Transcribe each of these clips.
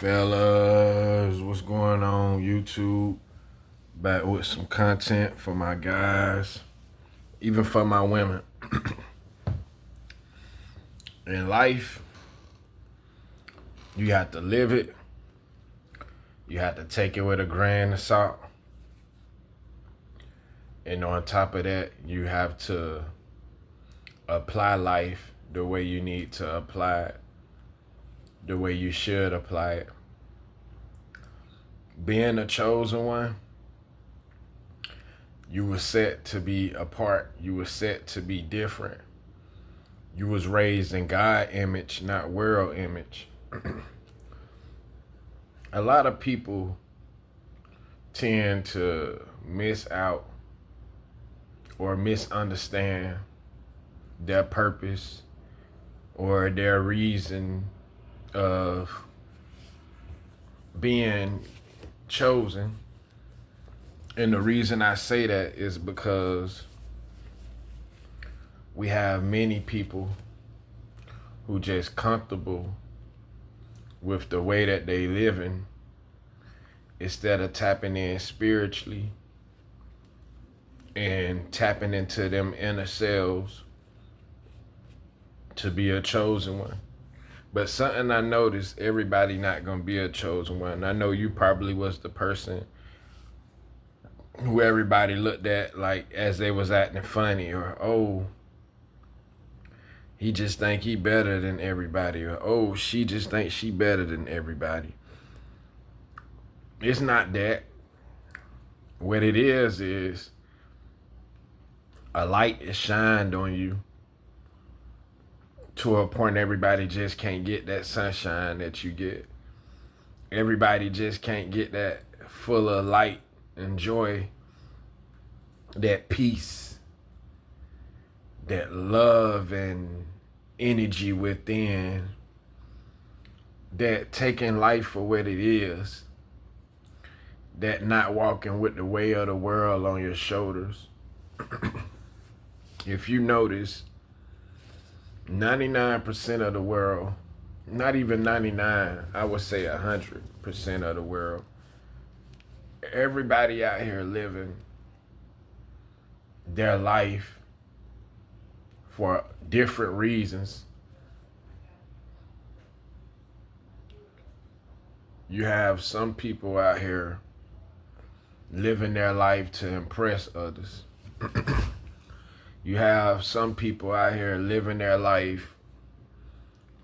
Fellas, what's going on YouTube? Back with some content for my guys, even for my women. In life, you have to live it. You have to take it with a grain of salt. And on top of that, you have to apply life the way you need to apply it, the way you should apply it. Being a chosen one, you were set to be apart. You were set to be different. You was raised in God image, not world image. A lot of people tend to miss out or misunderstand their purpose or their reason of being chosen. And the reason I say that is because we have many people who just comfortable with the way that they living instead of tapping in spiritually and tapping into them inner selves to be a chosen one. But something I noticed, everybody not gonna be a chosen one. I know you probably was the person who everybody looked at like as they was acting funny, or oh, he just think he better than everybody, or oh, she just think she better than everybody. It's not that. What it is a light is shined on you to a point everybody just can't get that sunshine that you get. Everybody just can't get that full of light and joy, that peace, that love and energy within, that taking life for what it is, that not walking with the weight of the world on your shoulders. If you notice, 99% of the world, not even 99, I would say 100% of the world, everybody out here living their life for different reasons. You have some people out here living their life to impress others. You have some people out here living their life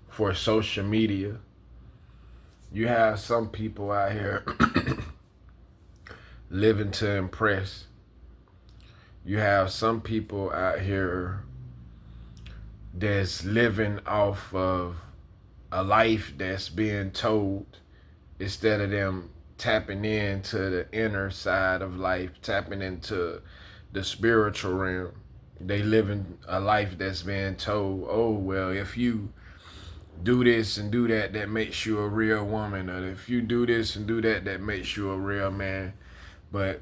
for social media. You have some people out here living to impress. You have some people out here that's living off of a life that's being told instead of them tapping into the inner side of life, tapping into the spiritual realm. They living a life that's being told, oh, well, if you do this and do that, that makes you a real woman. Or if you do this and do that, that makes you a real man. But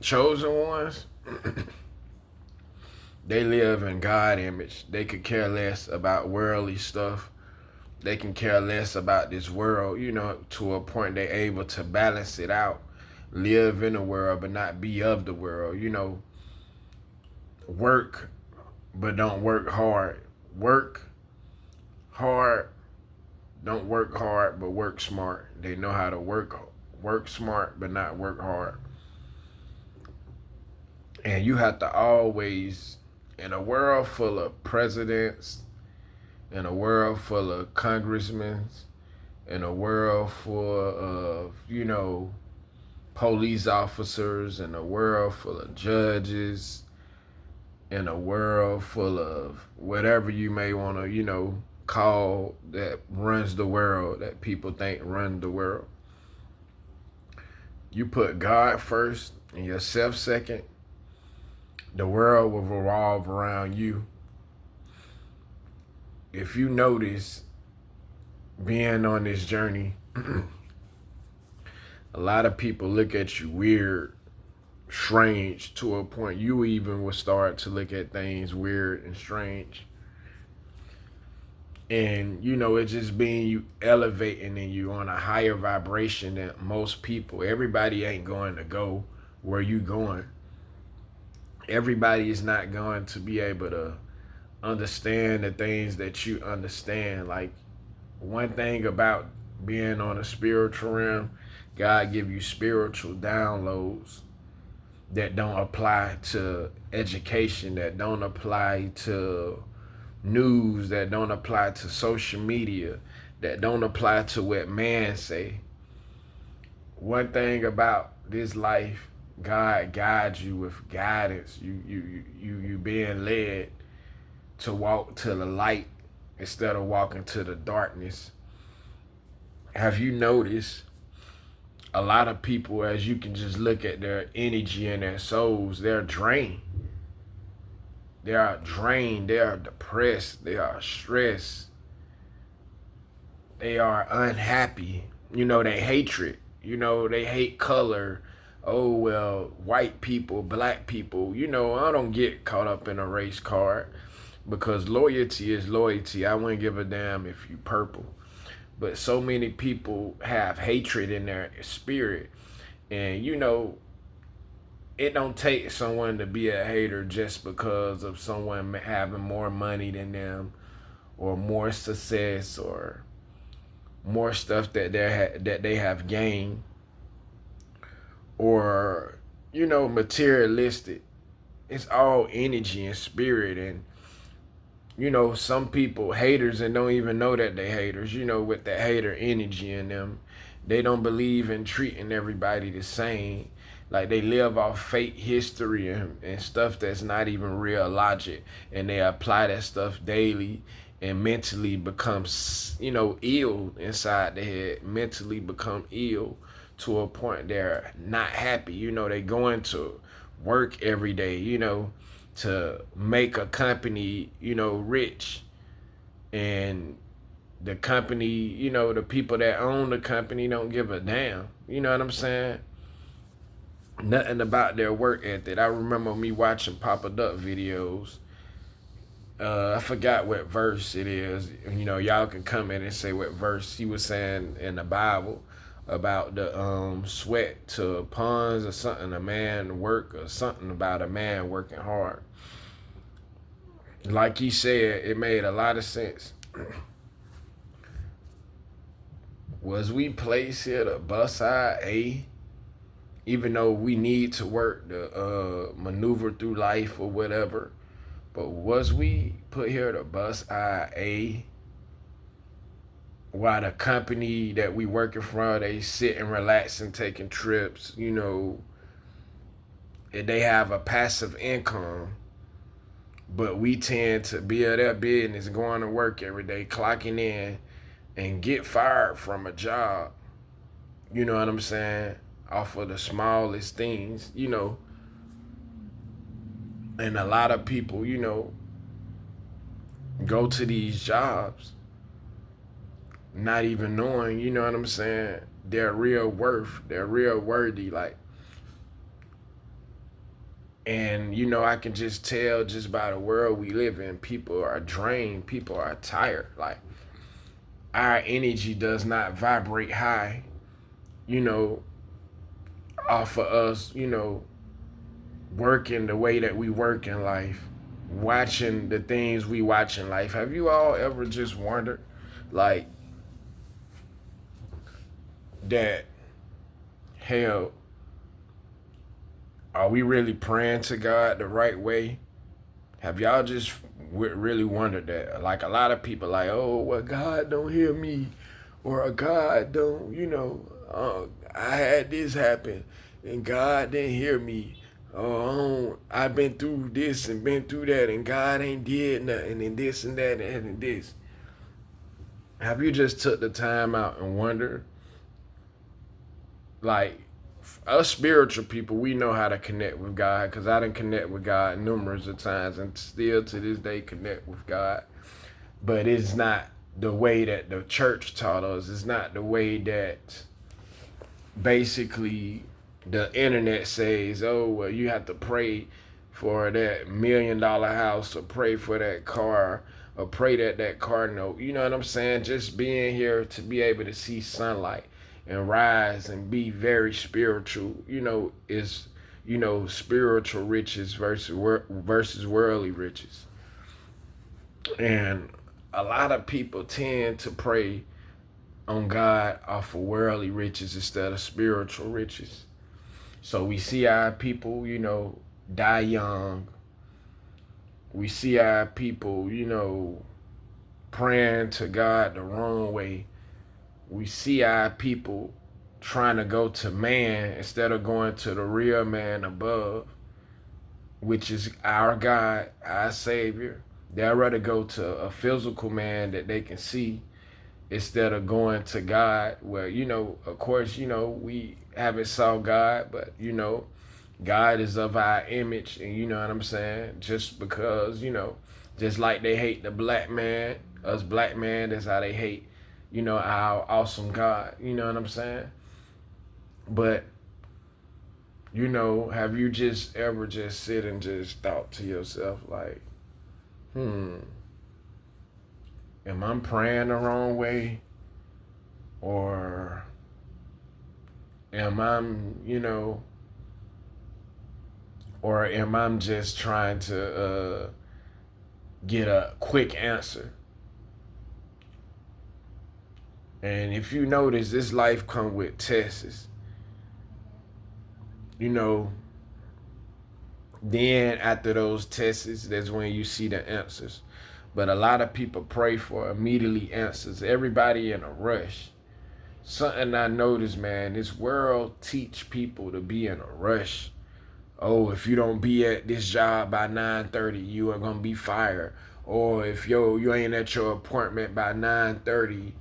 chosen ones, they live in God image. They could care less about worldly stuff. They can care less about this world, to a point they're able to balance it out. Live in the world, but not be of the world. Work, but don't work hard. Work hard, don't work hard, but work smart. They know how to work smart, but not work hard. And you have to always, in a world full of presidents, in a world full of congressmen, in a world full of, police officers, in a world full of judges, in a world full of whatever you may want to, call that runs the world, that people think run the world. You put God first and yourself second, the world will revolve around you. If you notice, being on this journey, a lot of people look at you weird, strange, to a point you even will start to look at things weird and strange. And it's just being you elevating and you on a higher vibration than most people. Everybody ain't going to go where you going. Everybody is not going to be able to understand the things that you understand. Like, one thing about being on a spiritual realm, God give you spiritual downloads that don't apply to education, that don't apply to news, that don't apply to social media, that don't apply to what man say. One thing about this life, God guides you with guidance. You being led to walk to the light instead of walking to the darkness. Have you noticed a lot of people, as you can just look at their energy and their souls, they're drained. They are drained, they are depressed, they are stressed, they are unhappy. They hatred. They hate color. Oh, well, white people, black people. I don't get caught up in a race card because loyalty is loyalty. I wouldn't give a damn if you purple. But so many people have hatred in their spirit. And, it don't take someone to be a hater just because of someone having more money than them or more success or more stuff that they have gained, or materialistic. It's all energy and spirit. And some people haters and don't even know that they haters, with that hater energy in them. They don't believe in treating everybody the same. Like, they live off fake history and stuff that's not even real logic, and they apply that stuff daily and mentally become ill inside the head, mentally become ill to a point they're not happy. They go into work every day, to make a company, rich. And the company, the people that own the company don't give a damn. You know what I'm saying? Nothing about their work ethic. I remember me watching Papa Duck videos. I forgot what verse it is. Y'all can come in and say what verse he was saying in the Bible about the sweat to pawns or something, a man work, or something about a man working hard. Like he said, it made a lot of sense. Was we placed here to bust our A? Even though we need to work to maneuver through life or whatever, but was we put here to bust our A? While the company that we working for, they sit and relax and taking trips, and they have a passive income, but we tend to build their business, going to work every day, clocking in, and get fired from a job. You know what I'm saying? Off of the smallest things, and a lot of people, go to these jobs not even knowing, you know what I'm saying, their real worth, their real worthy, like. And I can just tell just by the world we live in, people are drained, people are tired. Like, our energy does not vibrate high, off of us, working the way that we work in life, watching the things we watch in life. Have you all ever just wondered, like, that, hell, are we really praying to God the right way? Have y'all just really wondered that? Like, a lot of people like, oh, well, God don't hear me, or God don't, I had this happen and God didn't hear me. Oh, I've been through this and been through that and God ain't did nothing and this and that and this. Have you just took the time out and wondered? Like, us spiritual people, we know how to connect with God, because I done connect with God numerous of times and still to this day connect with God. But it's not the way that the church taught us. It's not the way that basically the internet says, oh, well, you have to pray for that $1 million house, or pray for that car, or pray that that car note. You know what I'm saying? Just being here to be able to see sunlight and rise and be very spiritual, is, spiritual riches versus worldly riches. And a lot of people tend to pray on God off of worldly riches instead of spiritual riches. So we see our people, die young. We see our people, praying to God the wrong way. We see our people trying to go to man instead of going to the real man above, which is our God, our Savior. They'd rather go to a physical man that they can see instead of going to God, where, of course, we haven't saw God, but, God is of our image, and you know what I'm saying? Just because, just like they hate the black man, us black man, that's how they hate, our awesome God. You know what I'm saying? But, have you just ever just sit and just thought to yourself, like, am I praying the wrong way? Or am I, or am I just trying to get a quick answer? And if you notice, this life come with tests. Then after those tests, that's when you see the answers. But a lot of people pray for immediately answers. Everybody in a rush. Something I noticed, man, this world teach people to be in a rush. Oh, if you don't be at this job by 9:30, you are gonna be fired. Or if you ain't at your appointment by 9:30,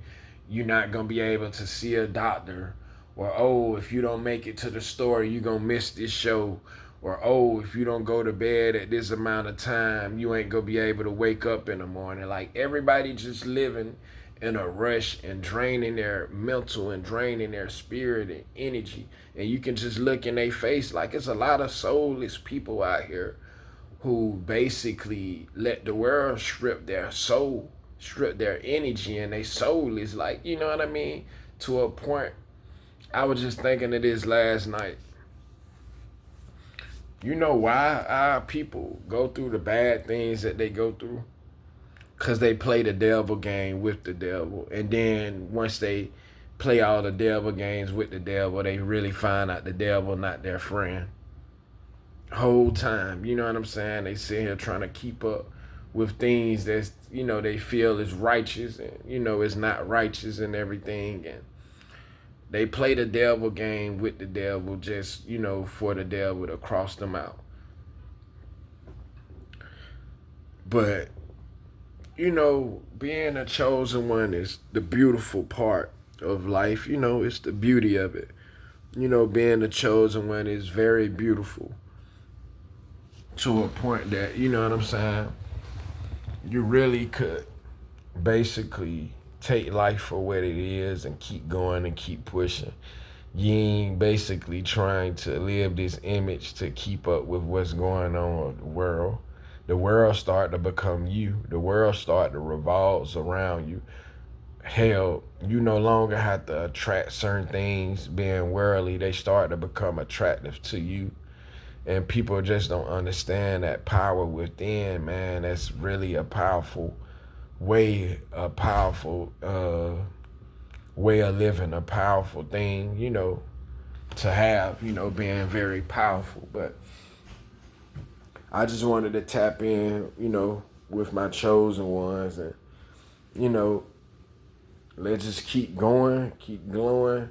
you're not gonna be able to see a doctor. Or, oh, if you don't make it to the store, you're gonna miss this show. Or, oh, if you don't go to bed at this amount of time, you ain't gonna be able to wake up in the morning. Like, everybody just living in a rush and draining their mental and draining their spirit and energy. And you can just look in their face, like, it's a lot of soulless people out here who basically let the world strip their soul, strip their energy, and their soul is like, you know what I mean? To a point, I was just thinking of this last night. You know why our people go through the bad things that they go through? Because they play the devil game with the devil. And then once they play all the devil games with the devil, they really find out the devil not their friend. Whole time, you know what I'm saying? They sit here trying to keep up with things that's, they feel is righteous, and, it's not righteous and everything. And they play the devil game with the devil just, for the devil to cross them out. But, being a chosen one is the beautiful part of life. It's the beauty of it. Being a chosen one is very beautiful to a point that, you know what I'm saying? You really could basically take life for what it is and keep going and keep pushing. You ain't basically trying to live this image to keep up with what's going on with the world. The world start to become you. The world start to revolve around you. Hell, you no longer have to attract certain things being worldly. They start to become attractive to you. And people just don't understand that power within, man. That's really a powerful way, way of living, a powerful thing, to have, being very powerful. But I just wanted to tap in, with my chosen ones, and, let's just keep going, keep glowing,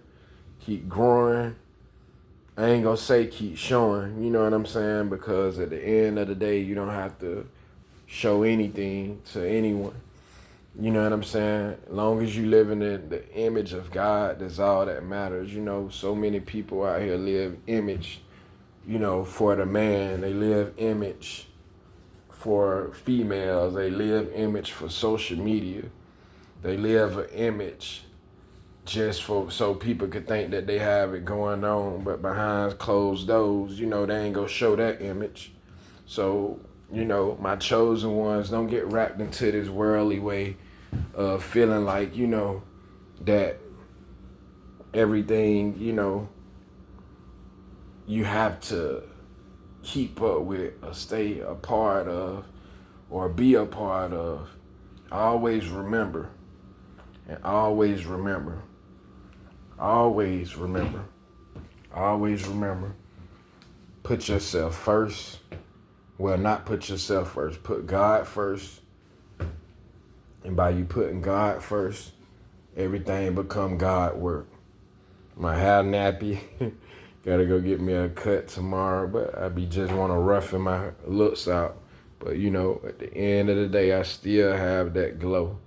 keep growing. I ain't gonna say keep showing, you know what I'm saying? Because at the end of the day, you don't have to show anything to anyone. You know what I'm saying? As long as you living in the image of God, that's all that matters. So many people out here live image, for the man. They live image for females. They live image for social media. They live an image just so people could think that they have it going on, but behind closed doors, they ain't gonna show that image. So You know, my chosen ones, don't get wrapped into this worldly way of feeling like, you know, that everything, you know, you have to keep up with or stay a part of or be a part of. Always remember, and always remember, always remember, always remember, put yourself first. Well, not put yourself first, put God first. And by you putting God first, everything become God work. My hair nappy. Gotta go get me a cut tomorrow, but I be just want to roughen my looks out. But you know, at the end of the day, I still have that glow.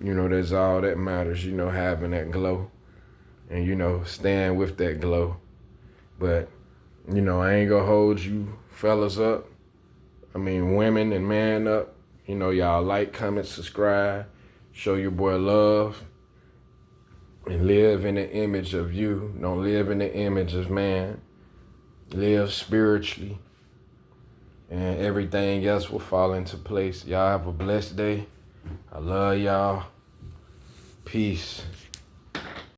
You know, that's all that matters, you know, having that glow. And, you know, staying with that glow. But, you know, I ain't gonna hold you fellas up. I mean, women and man up. You know, y'all like, comment, subscribe. Show your boy love. And live in the image of you. Don't live in the image of man. Live spiritually. And everything else will fall into place. Y'all have a blessed day. I love y'all. Peace.